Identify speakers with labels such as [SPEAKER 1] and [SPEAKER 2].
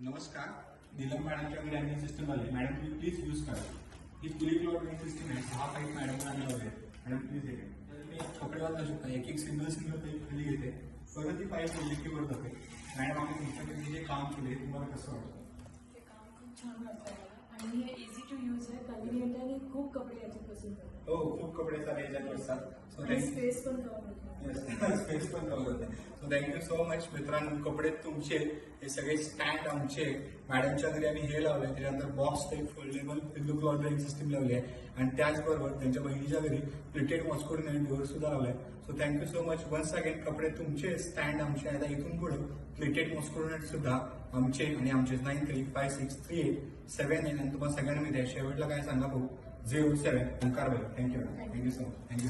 [SPEAKER 1] नमस्कार, नीलम मॅडमच्याकडे आम्ही सिस्टम आली. मॅडम तुम्ही प्लीज यूज करा. ही फुली क्लॉथ सिस्टम आहे. 6 पाईप मॅडमला लावले. मॅडम प्लीज हे तुम्ही कपडे वाचू शकता. एक एक सिंगल पाईप खाली घेते, परत ती पाईप लिक्विडवर जाते. मॅडम आम्ही तुमच्याकडे जे काम केले तुम्हाला कसं वाटतं?
[SPEAKER 2] हे काम खूप छान वाटतं मला आणि हे इझी टू यूज आहे, कन्व्हिनियंट आहे आणि खूप कपडे याच्यापासून करतात.
[SPEAKER 1] हो, खूप कपडे सारे याच्यात असतात. सो
[SPEAKER 2] आणि स्पेस पण कव्हर होतो.
[SPEAKER 1] स्पेस पण कव्हर होते. सो थँक्यू सो मच मित्रांनो. कपडे तुमचे, हे सगळे स्टँड आमचे. मॅडमच्या घरी आम्ही हे लावले, त्याच्यानंतर box type foldable pillow cloth drying system लावली आहे आणि त्याचबरोबर त्यांच्या बहिणीच्या घरी प्लेटेड मॉस्कोट आणि डोअर सुद्धा लावलाय. So thank you so much once again. कपडे तुमचे, स्टँड आमचे. आता इथून पुढे प्लेटेड मॉस्कोट सुद्धा आमचे आणि आमचे 93563879 आणि तुम्हाला सगळ्यांना मी द्या. शेवटला काय सांगा भाऊ 07 ओंकार भाई. Thank you so much. थँक्यू.